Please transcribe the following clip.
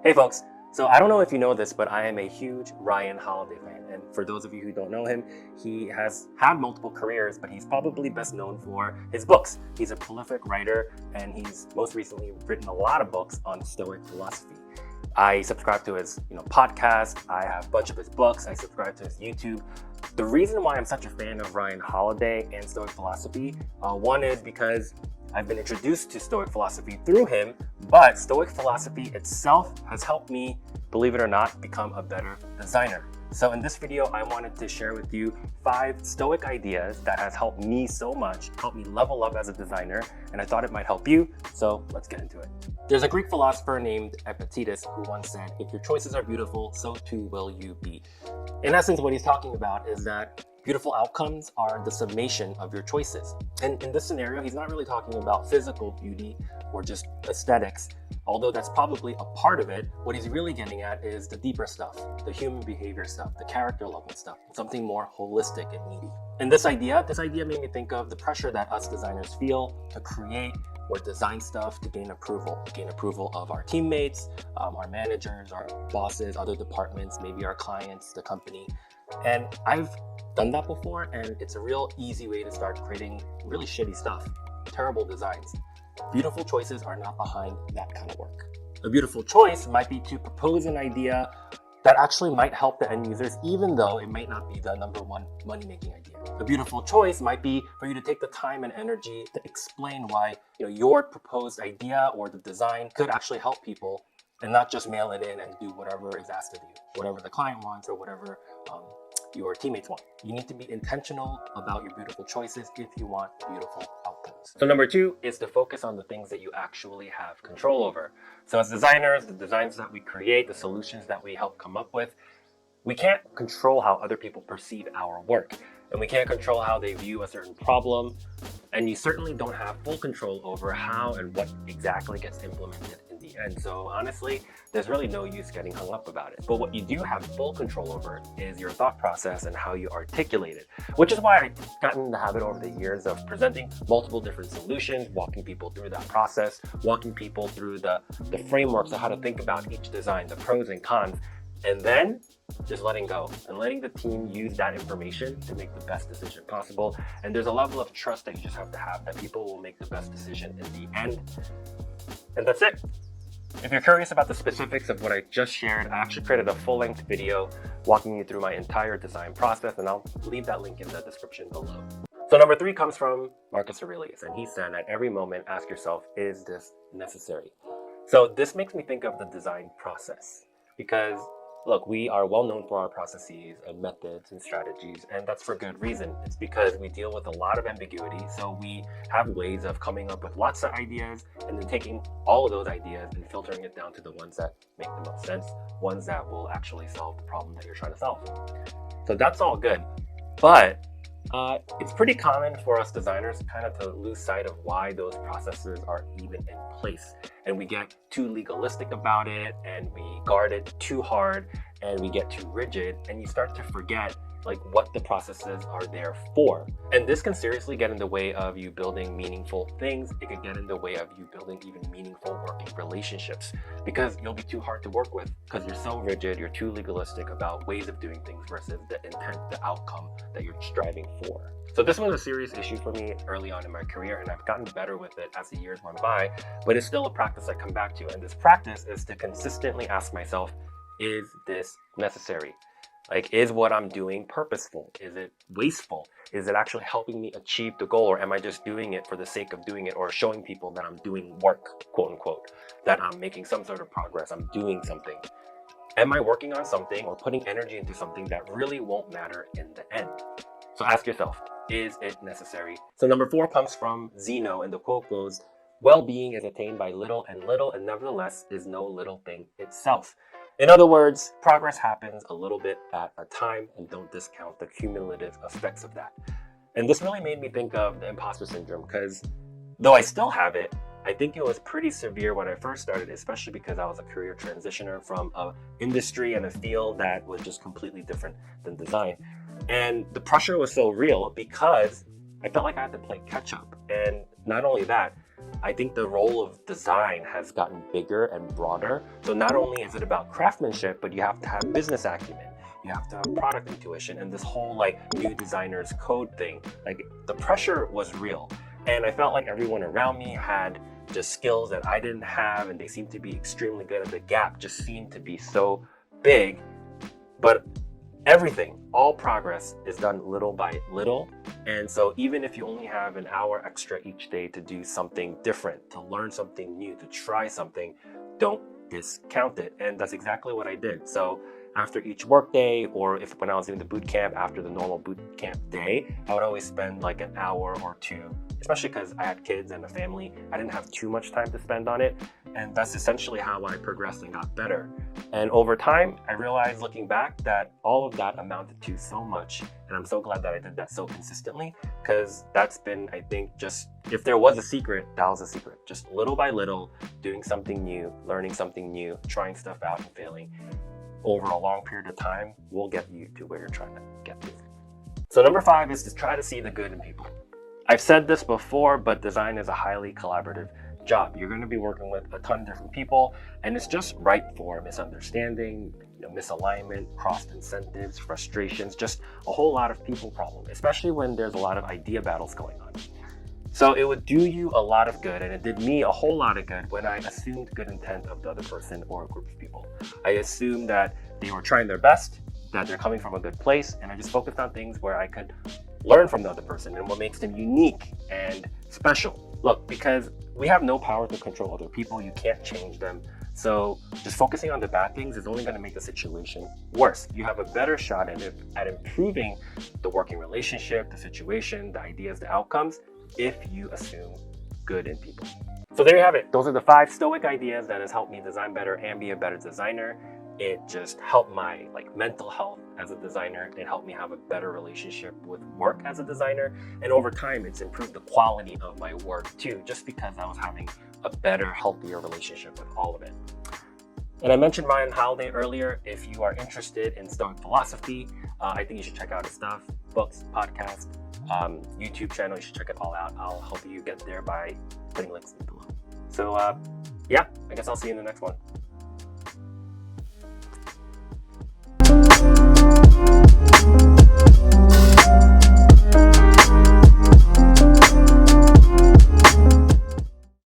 Hey folks, so I don't know if you know this, but I am a huge Ryan Holiday fan. And for those of you who don't know him, he has had multiple careers, but he's probably best known for his books. He's a prolific writer, and he's most recently written a lot of books on Stoic philosophy. I subscribe to his podcast. I have a bunch of his books. I subscribe to his YouTube. The reason why I'm such a fan of Ryan Holiday and Stoic philosophy, one is because I've been introduced to Stoic philosophy through him, but Stoic philosophy itself has helped me, believe it or not, become a better designer. So in this video, I wanted to share with you 5 Stoic ideas that has helped me so much, helped me level up as a designer, and I thought it might help you, so let's get into it. There's a Greek philosopher named Epictetus who once said, if your choices are beautiful, so too will you be. In essence, what he's talking about is that beautiful outcomes are the summation of your choices. And in this scenario, he's not really talking about physical beauty or just aesthetics, although that's probably a part of it. What he's really getting at is the deeper stuff, the human behavior stuff, the character level stuff, something more holistic and meaty. And this idea made me think of the pressure that us designers feel to create or design stuff to gain approval of our teammates, our managers, our bosses, other departments, maybe our clients, the company. And I've done that before, and it's a real easy way to start creating really shitty stuff, terrible designs. Beautiful choices are not behind that kind of work. A beautiful choice might be to propose an idea that actually might help the end users, even though it might not be the #1 money-making idea. A beautiful choice might be for you to take the time and energy to explain why your proposed idea or the design could actually help people, and not just mail it in and do whatever is asked of you, whatever the client wants or whatever your teammates want. You need to be intentional about your beautiful choices if you want beautiful outcomes. So number 2 is to focus on the things that you actually have control over. So as designers, the designs that we create, the solutions that we help come up with, we can't control how other people perceive our work, and we can't control how they view a certain problem, and you certainly don't have full control over how and what exactly gets implemented in the end. So honestly, there's really no use getting hung up about it. But what you do have full control over is your thought process and how you articulate it, which is why I've gotten in the habit over the years of presenting multiple different solutions, walking people through that process, walking people through the frameworks of how to think about each design, the pros and cons, and then just letting go and letting the team use that information to make the best decision possible. And there's a level of trust that you just have to have that people will make the best decision in the end. And that's it. If you're curious about the specifics of what I just shared, I actually created a full-length video walking you through my entire design process, and I'll leave that link in the description below. So number 3 comes from Marcus Aurelius, and he said, at every moment, ask yourself, is this necessary? So this makes me think of the design process, because look, we are well known for our processes and methods and strategies, and that's for good reason. It's because we deal with a lot of ambiguity, so we have ways of coming up with lots of ideas and then taking all of those ideas and filtering it down to the ones that make the most sense, ones that will actually solve the problem that you're trying to solve. So that's all good, but it's pretty common for us designers kind of to lose sight of why those processes are even in place. And we get too legalistic about it, and we guard it too hard, and we get too rigid, and you start to forget what the processes are there for. And this can seriously get in the way of you building meaningful things. It can get in the way of you building even meaningful working relationships, because you'll be too hard to work with because you're so rigid, you're too legalistic about ways of doing things versus the intent, the outcome that you're striving for. So this was a serious issue for me early on in my career, and I've gotten better with it as the years went by, but it's still a practice I come back to. And this practice is to consistently ask myself, is this necessary? Is what I'm doing purposeful? Is it wasteful? Is it actually helping me achieve the goal? Or am I just doing it for the sake of doing it, or showing people that I'm doing work, quote unquote, that I'm making some sort of progress, I'm doing something? Am I working on something or putting energy into something that really won't matter in the end? So ask yourself, is it necessary? So number 4 comes from Zeno, and the quote goes, well-being is attained by little, and nevertheless is no little thing itself. In other words, progress happens a little bit at a time, and don't discount the cumulative effects of that. And this really made me think of the imposter syndrome, because though I still have it, I think it was pretty severe when I first started, especially because I was a career transitioner from an industry and a field that was just completely different than design. And the pressure was so real because I felt like I had to play catch up. And not only that, I think the role of design has gotten bigger and broader. So not only is it about craftsmanship, but you have to have business acumen. You have to have product intuition, and this whole like new designers code thing. Like the pressure was real. And I felt like everyone around me had just skills that I didn't have, and they seemed to be extremely good, and the gap just seemed to be so big. But everything, all progress is done little by little. And so even if you only have an hour extra each day to do something different, to learn something new, to try something, don't discount it. And that's exactly what I did. So after each work day, or if when I was doing the boot camp after the normal boot camp day, I would always spend like an hour or two, especially because I had kids and a family. I didn't have too much time to spend on it. And that's essentially how I progressed and got better. And over time, I realized looking back that all of that amounted to so much. And I'm so glad that I did that so consistently, because that's been, I think, just, if there was a secret, that was a secret. Just little by little, doing something new, learning something new, trying stuff out and failing over a long period of time will get you to where you're trying to get to. So number 5 is to try to see the good in people. I've said this before, but design is a highly collaborative job. You're going to be working with a ton of different people, and it's just ripe for misunderstanding, misalignment, crossed incentives, frustrations, just a whole lot of people problem, especially when there's a lot of idea battles going on. So it would do you a lot of good, and it did me a whole lot of good when I assumed good intent of the other person or a group of people. I assumed that they were trying their best, that they're coming from a good place, and I just focused on things where I could learn from the other person and what makes them unique and special. Look, because we have no power to control other people, you can't change them. So just focusing on the bad things is only going to make the situation worse. You have a better shot at improving the working relationship, the situation, the ideas, the outcomes, if you assume good in people. So there you have it. Those are the 5 Stoic ideas that has helped me design better and be a better designer. It just helped my mental health as a designer. It helped me have a better relationship with work as a designer. And over time, it's improved the quality of my work too, just because I was having a better, healthier relationship with all of it. And I mentioned Ryan Holiday earlier. If you are interested in Stoic philosophy, I think you should check out his stuff, books, podcast, YouTube channel. You should check it all out. I'll help you get there by putting links below. So yeah, I guess I'll see you in the next one.